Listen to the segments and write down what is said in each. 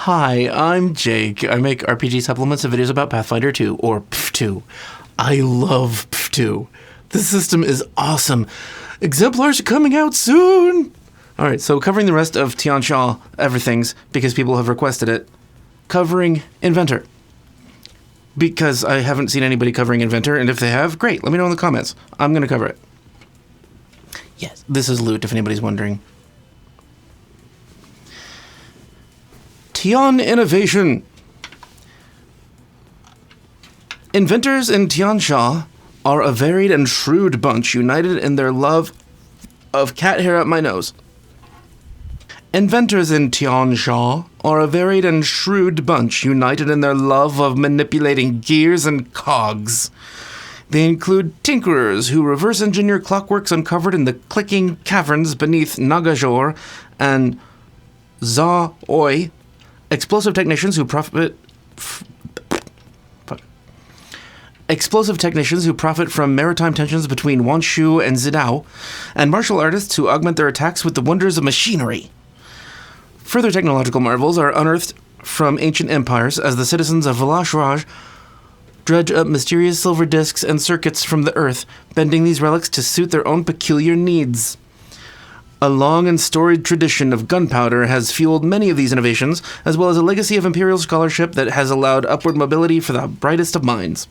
Hi, I'm Jake. I make RPG supplements and videos about Pathfinder 2, or PF2. I love PF2. This system is awesome. Exemplars are coming out soon! Alright, so covering the rest of Tian Xia everything's, because people have requested it. Covering Inventor. Because I haven't seen anybody covering Inventor, and if they have, great, let me know in the comments. I'm going to cover it. Yes, this is loot, if anybody's wondering. Tian Innovation. Inventors in Tian Xia are a varied and shrewd bunch united in their love of cat hair up my nose. Inventors in Tian Xia are a varied and shrewd bunch united in their love of manipulating gears and cogs. They include tinkerers who reverse engineer clockworks uncovered in the clicking caverns beneath Nagajor and Za Oi, explosive technicians who profit from maritime tensions between Wanshu and Zidao, and martial artists who augment their attacks with the wonders of machinery. Further technological marvels are unearthed from ancient empires as the citizens of Velash'Raj dredge up mysterious silver discs and circuits from the earth, bending these relics to suit their own peculiar needs. A long and storied tradition of gunpowder has fueled many of these innovations, as well as a legacy of imperial scholarship that has allowed upward mobility for the brightest of minds.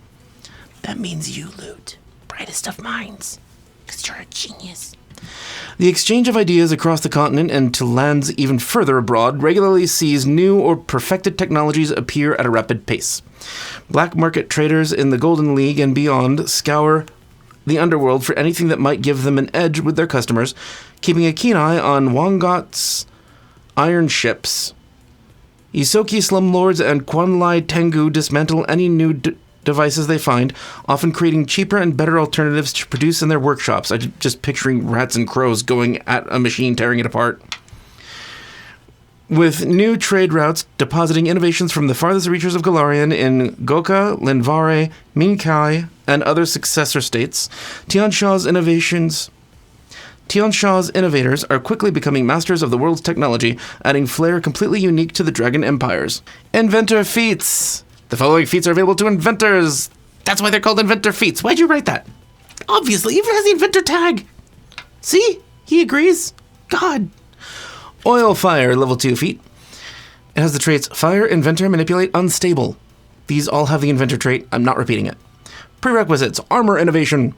That means you, Loot. Brightest of minds. Because you're a genius. The exchange of ideas across the continent and to lands even further abroad regularly sees new or perfected technologies appear at a rapid pace. Black market traders in the Golden League and beyond scour the underworld for anything that might give them an edge with their customers, keeping a keen eye on Wangat's iron ships. Isoki slumlords and Kwanlai Tengu dismantle any new devices they find, often creating cheaper and better alternatives to produce in their workshops. I'm just picturing rats and crows going at a machine, tearing it apart. With new trade routes depositing innovations from the farthest reaches of Galarian in Goka, Linvare, Minkai, and other successor states, Tian Xia's innovators are quickly becoming masters of the world's technology, adding flair completely unique to the Dragon Empires. Inventor Feats! The following feats are available to inventors. That's why they're called Inventor Feats. Why'd you write that? Obviously, even has the inventor tag. See? He agrees. God. Oil Fire, level 2 feat. It has the traits Fire, Inventor, Manipulate, Unstable. These all have the inventor trait. I'm not repeating it. Prerequisites, Armor Innovation.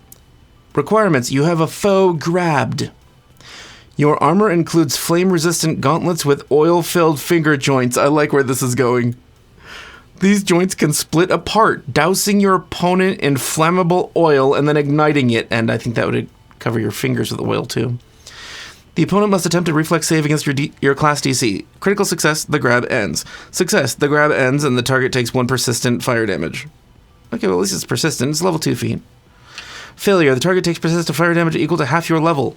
Requirements, you have a foe grabbed. Your armor includes flame-resistant gauntlets with oil-filled finger joints. I like where this is going. These joints can split apart, dousing your opponent in flammable oil and then igniting it, and I think that would cover your fingers with oil too. The opponent must attempt a reflex save against your class DC. Critical success, the grab ends. Success, the grab ends and the target takes 1 persistent fire damage. Okay, well at least it's persistent. It's level 2 feat. Failure, the target takes persistent fire damage equal to half your level.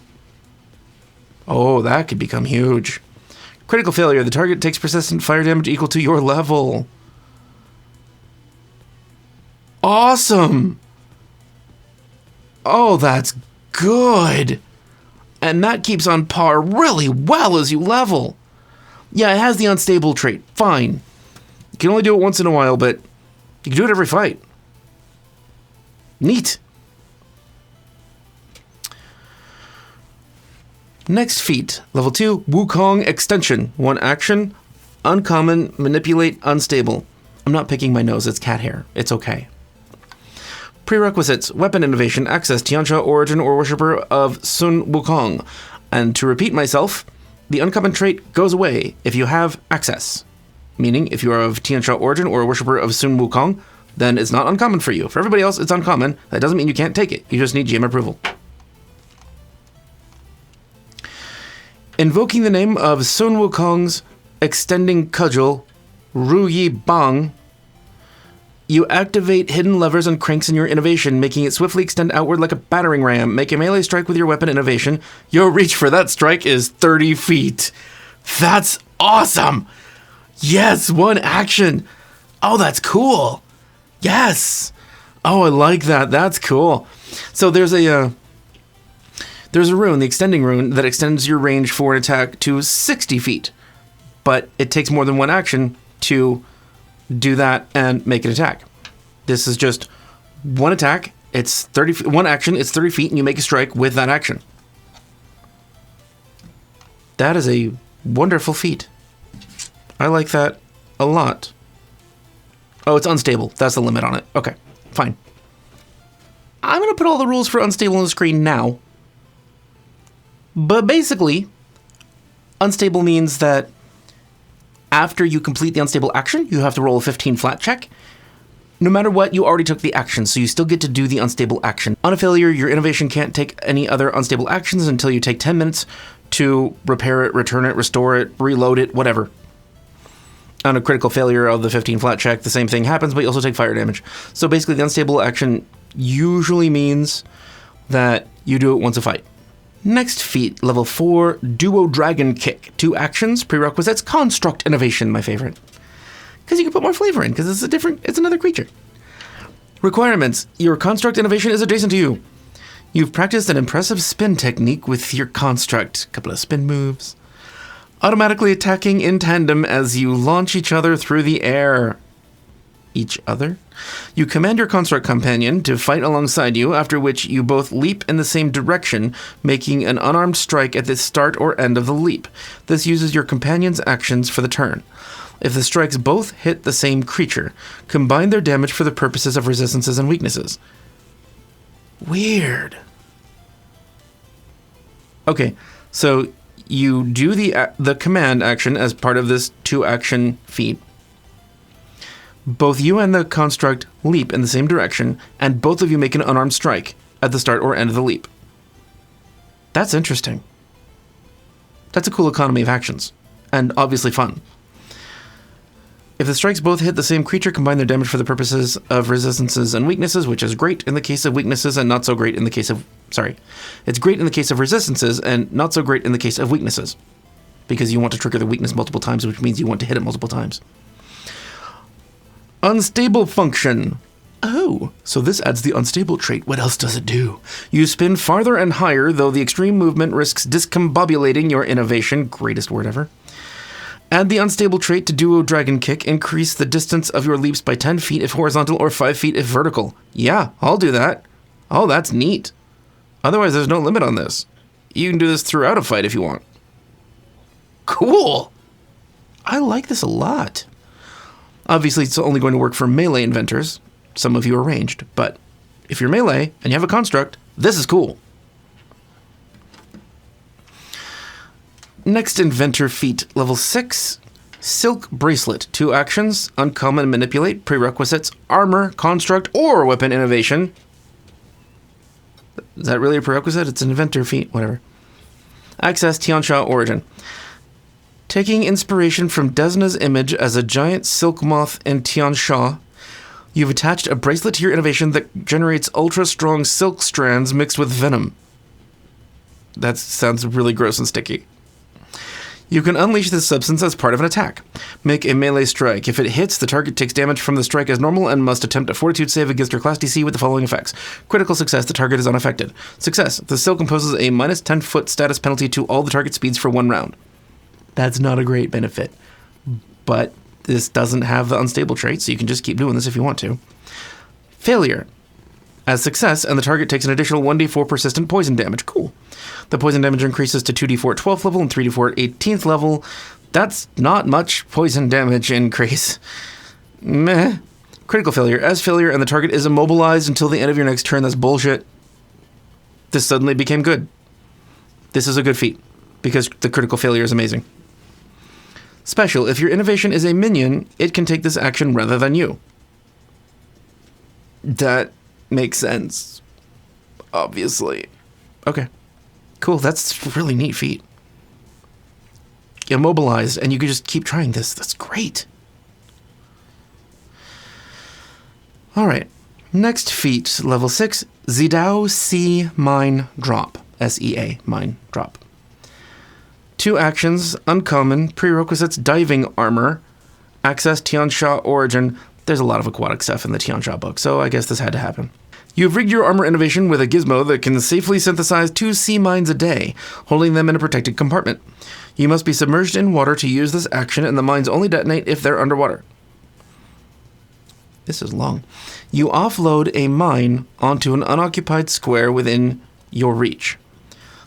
Oh, that could become huge. Critical failure, the target takes persistent fire damage equal to your level. Awesome! Oh, that's good! And that keeps on par really well as you level. Yeah, it has the unstable trait. Fine. You can only do it once in a while, but you can do it every fight. Neat. Next feat, level 2, Wukong Extension. 1 action, uncommon, manipulate, unstable. I'm not picking my nose, it's cat hair. It's okay. Prerequisites, Weapon Innovation, Access, Tian Xia Origin or Worshipper of Sun Wukong. And to repeat myself, the uncommon trait goes away if you have access. Meaning, if you are of Tian Xia Origin or a Worshipper of Sun Wukong, then it's not uncommon for you. For everybody else, it's uncommon. That doesn't mean you can't take it. You just need GM approval. Invoking the name of Sun Wukong's extending cudgel, Ru Yi Bang, you activate hidden levers and cranks in your innovation, making it swiftly extend outward like a battering ram. Make a melee strike with your weapon innovation. Your reach for that strike is 30 feet. That's awesome! Yes, 1 action! Oh, that's cool! Yes! Oh, I like that. That's cool. So there's a rune, the extending rune, that extends your range for an attack to 60 feet. But it takes more than 1 action to do that and make an attack. This is just one attack. It's 30. One action. It's 30 feet, and you make a strike with that action. That is a wonderful feat. I like that a lot. Oh, it's unstable. That's the limit on it. Okay, fine. I'm going to put all the rules for unstable on the screen now. But basically, unstable means that after you complete the unstable action, you have to roll a 15 flat check. No matter what, you already took the action, so you still get to do the unstable action. On a failure, your innovation can't take any other unstable actions until you take 10 minutes to repair it, return it, restore it, reload it, whatever. On a critical failure of the 15 flat check, the same thing happens, but you also take fire damage. So basically, the unstable action usually means that you do it once a fight. Next feat, level 4, Duo Dragon Kick. 2 actions, prerequisites, Construct Innovation, my favorite. Because you can put more flavor in, because it's another creature. Requirements, your Construct Innovation is adjacent to you. You've practiced an impressive spin technique with your construct. A couple of spin moves. Automatically attacking in tandem as you launch each other through the air. Each other? You command your construct companion to fight alongside you, after which you both leap in the same direction, making an unarmed strike at the start or end of the leap. This uses your companion's actions for the turn. If the strikes both hit the same creature, combine their damage for the purposes of resistances and weaknesses. Weird. Okay, so you do the command action as part of this 2-action feat. Both you and the construct leap in the same direction, and both of you make an unarmed strike at the start or end of the leap. That's interesting. That's a cool economy of actions, and obviously fun. If the strikes both hit the same creature, combine their damage for the purposes of resistances and weaknesses, which is great in the case of weaknesses and not so great in the case of... Sorry. It's great in the case of resistances and not so great in the case of weaknesses. Because you want to trigger the weakness multiple times, which means you want to hit it multiple times. Unstable function. Oh, so this adds the unstable trait. What else does it do? You spin farther and higher, though the extreme movement risks discombobulating your innovation. Greatest word ever. Add the unstable trait to Duo Dragon Kick. Increase the distance of your leaps by 10 feet if horizontal or 5 feet if vertical. Yeah, I'll do that. Oh, that's neat. Otherwise, there's no limit on this. You can do this throughout a fight if you want. Cool. I like this a lot. Obviously, it's only going to work for melee inventors. Some of you are ranged, but if you're melee and you have a construct, this is cool. Next Inventor Feat, level 6, Silk Bracelet. 2 actions, uncommon manipulate, prerequisites, armor, construct, or weapon innovation. Is that really a prerequisite? It's an Inventor Feat, whatever. Access Tian Xia origin. Taking inspiration from Desna's image as a giant silk moth in Tian Xia, you've attached a bracelet to your innovation that generates ultra-strong silk strands mixed with venom. That sounds really gross and sticky. You can unleash this substance as part of an attack. Make a melee strike. If it hits, the target takes damage from the strike as normal and must attempt a fortitude save against your class DC with the following effects. Critical success, the target is unaffected. Success, the silk imposes a minus 10-foot status penalty to all the target speeds for 1 round. That's not a great benefit, but this doesn't have the unstable trait, so you can just keep doing this if you want to. Failure. As success, and the target takes an additional 1d4 persistent poison damage. Cool. The poison damage increases to 2d4 at 12th level and 3d4 at 18th level. That's not much poison damage increase. Meh. Critical failure. As failure, and the target is immobilized until the end of your next turn. That's bullshit. This suddenly became good. This is a good feat, because the critical failure is amazing. Special. If your innovation is a minion, it can take this action rather than you. That makes sense. Obviously. Okay. Cool. That's a really neat feat. Immobilized, and you can just keep trying this. That's great. Alright. Next feat, level 6, Zidao Sea Mine Drop. S-E-A, Mine Drop. 2 actions, uncommon, prerequisites, diving armor, access Tian Xia origin. There's a lot of aquatic stuff in the Tian Xia book, so I guess this had to happen. You've rigged your armor innovation with a gizmo that can safely synthesize 2 sea mines a day, holding them in a protected compartment. You must be submerged in water to use this action, and the mines only detonate if they're underwater. This is long. You offload a mine onto an unoccupied square within your reach.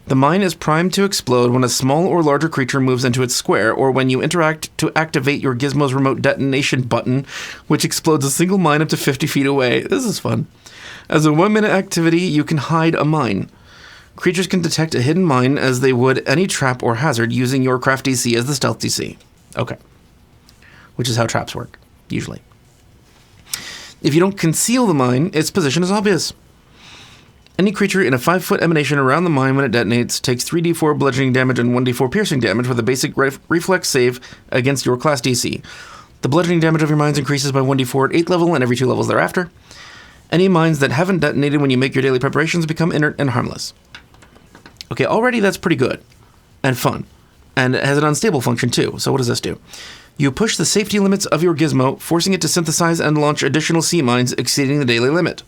The mine is primed to explode when a small or larger creature moves into its square, or when you interact to activate your gizmo's remote detonation button, which explodes a single mine up to 50 feet away. This is fun. As a 1-minute activity, you can hide a mine. Creatures can detect a hidden mine as they would any trap or hazard using your craft DC as the stealth DC. Okay. Which is how traps work, usually. If you don't conceal the mine, its position is obvious. Any creature in a 5-foot emanation around the mine when it detonates takes 3d4 bludgeoning damage and 1d4 piercing damage with a basic reflex save against your class DC. The bludgeoning damage of your mines increases by 1d4 at 8th level and every 2 levels thereafter. Any mines that haven't detonated when you make your daily preparations become inert and harmless. Okay, already that's pretty good and fun. And it has an unstable function too. So what does this do? You push the safety limits of your gizmo, forcing it to synthesize and launch additional sea mines exceeding the daily limit.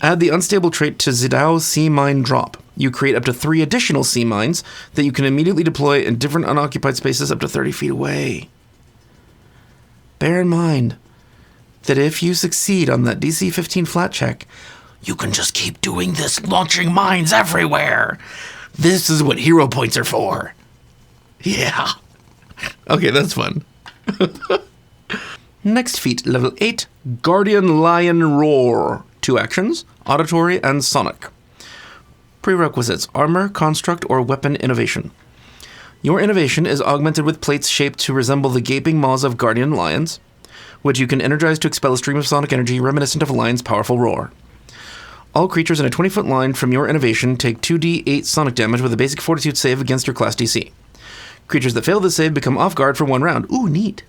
Add the unstable trait to Zidao's Sea Mine Drop. You create up to 3 additional sea mines that you can immediately deploy in different unoccupied spaces up to 30 feet away. Bear in mind that if you succeed on that DC 15 flat check, you can just keep doing this, launching mines everywhere. This is what hero points are for. Yeah. Okay, that's fun. Next feat, level 8, Guardian Lion Roar. 2 actions, auditory and sonic. Prerequisites, armor, construct, or weapon innovation. Your innovation is augmented with plates shaped to resemble the gaping maws of guardian lions, which you can energize to expel a stream of sonic energy reminiscent of a lion's powerful roar. All creatures in a 20-foot line from your innovation take 2d8 sonic damage with a basic fortitude save against your class DC. Creatures that fail this save become off guard for 1 round. Ooh, neat.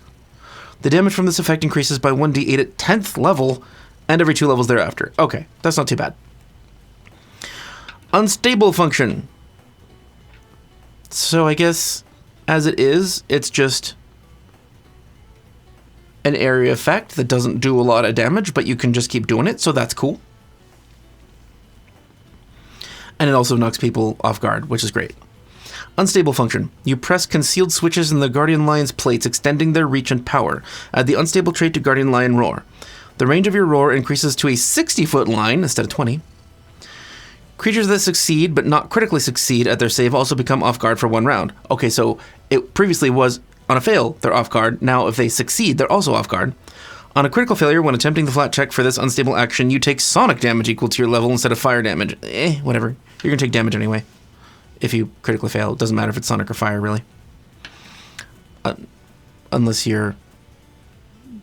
The damage from this effect increases by 1d8 at 10th level and every 2 levels thereafter. Okay, that's not too bad. Unstable function. So I guess, as it is, it's just an area effect that doesn't do a lot of damage, but you can just keep doing it, so that's cool. And it also knocks people off guard, which is great. Unstable function. You press concealed switches in the Guardian Lion's plates, extending their reach and power. Add the unstable trait to Guardian Lion Roar. The range of your roar increases to a 60-foot line instead of 20. Creatures that succeed but not critically succeed at their save also become off guard for 1 round. Okay, so it previously was on a fail, they're off guard. Now if they succeed, they're also off guard. On a critical failure, when attempting the flat check for this unstable action, you take sonic damage equal to your level instead of fire damage. Whatever. You're going to take damage anyway. If you critically fail, it doesn't matter if it's sonic or fire, really. Unless you're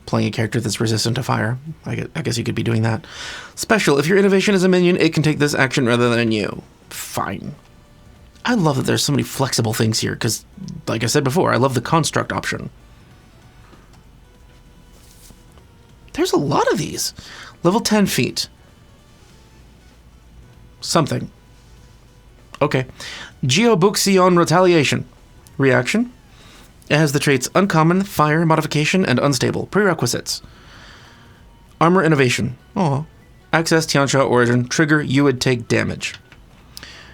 playing a character that's resistant to fire. I guess you could be doing that. Special. If your innovation is a minion, it can take this action rather than you. Fine. I love that there's so many flexible things here, because, like I said before, I love the construct option. There's a lot of these. Level 10 feet. Something. Okay. JamesKBoots Retaliation. Reaction. It has the traits Uncommon, Fire, Modification, and Unstable. Prerequisites. Armor Innovation. Oh. Access Tian Xia Origin. Trigger, you would take damage.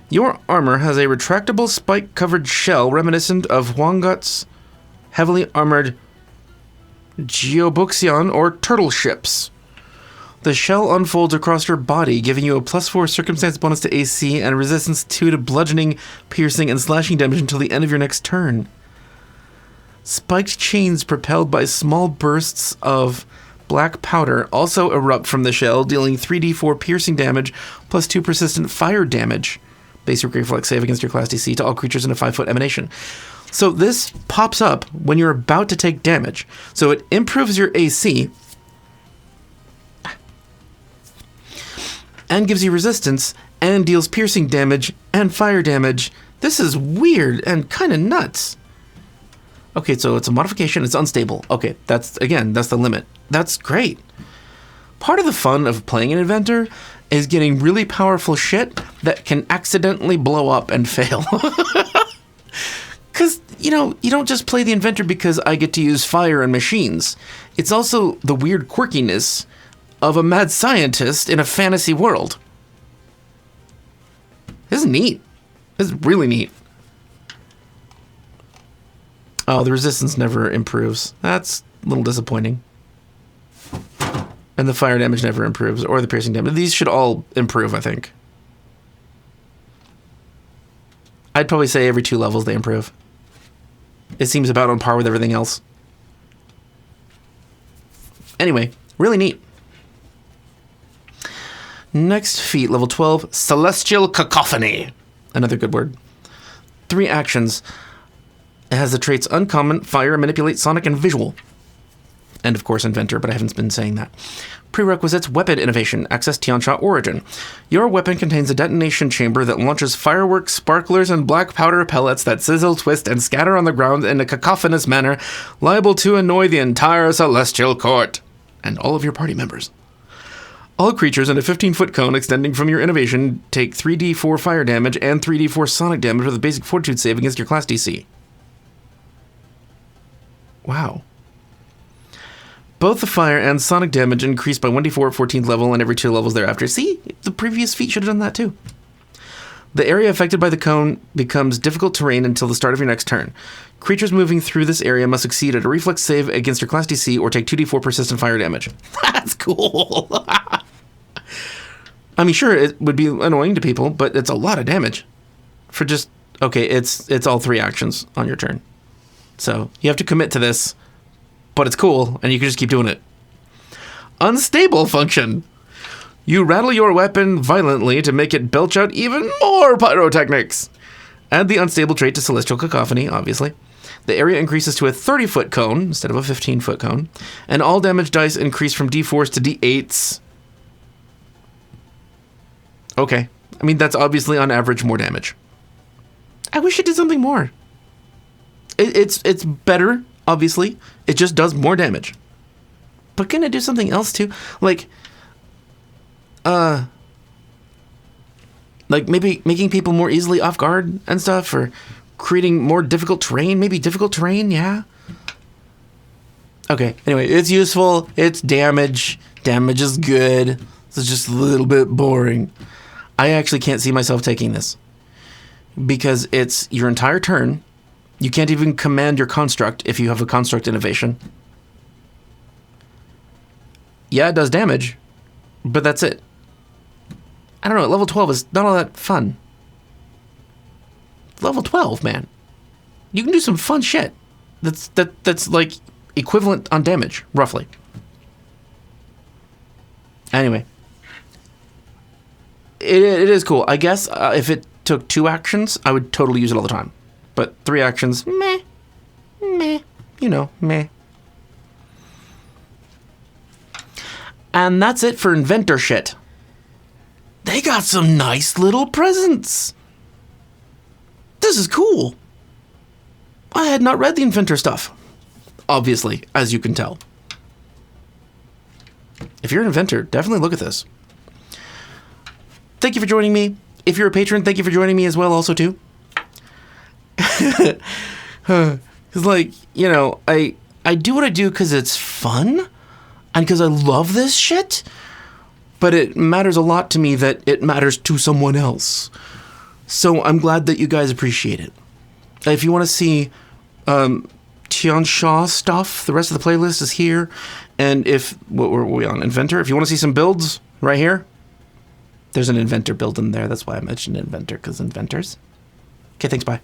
Your armor has a retractable spike-covered shell reminiscent of Huangut's heavily armored JamesKBoots or turtle ships. The shell unfolds across your body, giving you a +4 circumstance bonus to AC and resistance 2 to bludgeoning, piercing, and slashing damage until the end of your next turn. Spiked chains propelled by small bursts of black powder also erupt from the shell, dealing 3d4 piercing damage plus 2 persistent fire damage. Basic reflex save against your class DC to all creatures in a 5-foot emanation. So this pops up when you're about to take damage. So it improves your AC and gives you resistance and deals piercing damage and fire damage. This is weird and kind of nuts. Okay, so it's a modification. It's unstable. Okay, that's the limit. That's great. Part of the fun of playing an Inventor is getting really powerful shit that can accidentally blow up and fail. Because, you don't just play the Inventor because I get to use fire and machines. It's also the weird quirkiness of a mad scientist in a fantasy world. This is neat. This is really neat. Oh, the resistance never improves. That's a little disappointing. And the fire damage never improves, or the piercing damage. These should all improve, I think. I'd probably say every 2 levels they improve. It seems about on par with everything else. Anyway, really neat. Next feat, level 12, Celestial Cacophony. Another good word. 3 actions. It has the traits Uncommon, Fire, Manipulate, Sonic, and Visual. And of course Inventor, but I haven't been saying that. Prerequisites, Weapon Innovation, access Tian Xia Origin. Your weapon contains a detonation chamber that launches fireworks, sparklers, and black powder pellets that sizzle, twist, and scatter on the ground in a cacophonous manner, liable to annoy the entire Celestial Court and all of your party members. All creatures in a 15-foot cone extending from your innovation take 3d4 fire damage and 3d4 sonic damage with a basic fortitude save against your class DC. Wow. Both the fire and sonic damage increase by 1d4 at 14th level and every 2 levels thereafter. See? The previous feat should have done that too. The area affected by the cone becomes difficult terrain until the start of your next turn. Creatures moving through this area must succeed at a reflex save against your class DC or take 2d4 persistent fire damage. That's cool. I mean, sure, it would be annoying to people, but it's a lot of damage. For just... Okay, it's all 3 actions on your turn. So, you have to commit to this, but it's cool, and you can just keep doing it. Unstable function. You rattle your weapon violently to make it belch out even more pyrotechnics. Add the unstable trait to Celestial Cacophony, obviously. The area increases to a 30-foot cone instead of a 15-foot cone, and all damage dice increase from d4s to d8s. Okay. I mean, that's obviously on average more damage. I wish it did something more. It's better, obviously. It just does more damage. But can it do something else too? Like maybe making people more easily off guard and stuff, or creating more difficult terrain. Maybe difficult terrain, yeah. Okay, anyway, it's useful. It's damage. Damage is good. It's just a little bit boring. I actually can't see myself taking this. Because it's your entire turn. You can't even command your construct if you have a construct innovation. Yeah, it does damage, but that's it. I don't know, level 12 is not all that fun. Level 12, man. You can do some fun shit. That's like equivalent on damage, roughly. Anyway. It is cool. I guess if it took 2 actions, I would totally use it all the time. But 3 actions, meh. You know, meh. And that's it for Inventor shit. They got some nice little presents. This is cool. I had not read the Inventor stuff. Obviously, as you can tell. If you're an Inventor, definitely look at this. Thank you for joining me. If you're a patron, thank you for joining me as well, also, too. Because, like, you know, I do what I do because it's fun and because I love this shit, but it matters a lot to me that it matters to someone else. So I'm glad that you guys appreciate it. If you want to see Tian Xia stuff, the rest of the playlist is here. And what were we on? Inventor? If you want to see some builds, right here. There's an Inventor build in there. That's why I mentioned Inventor, because Inventors. Okay, thanks, bye.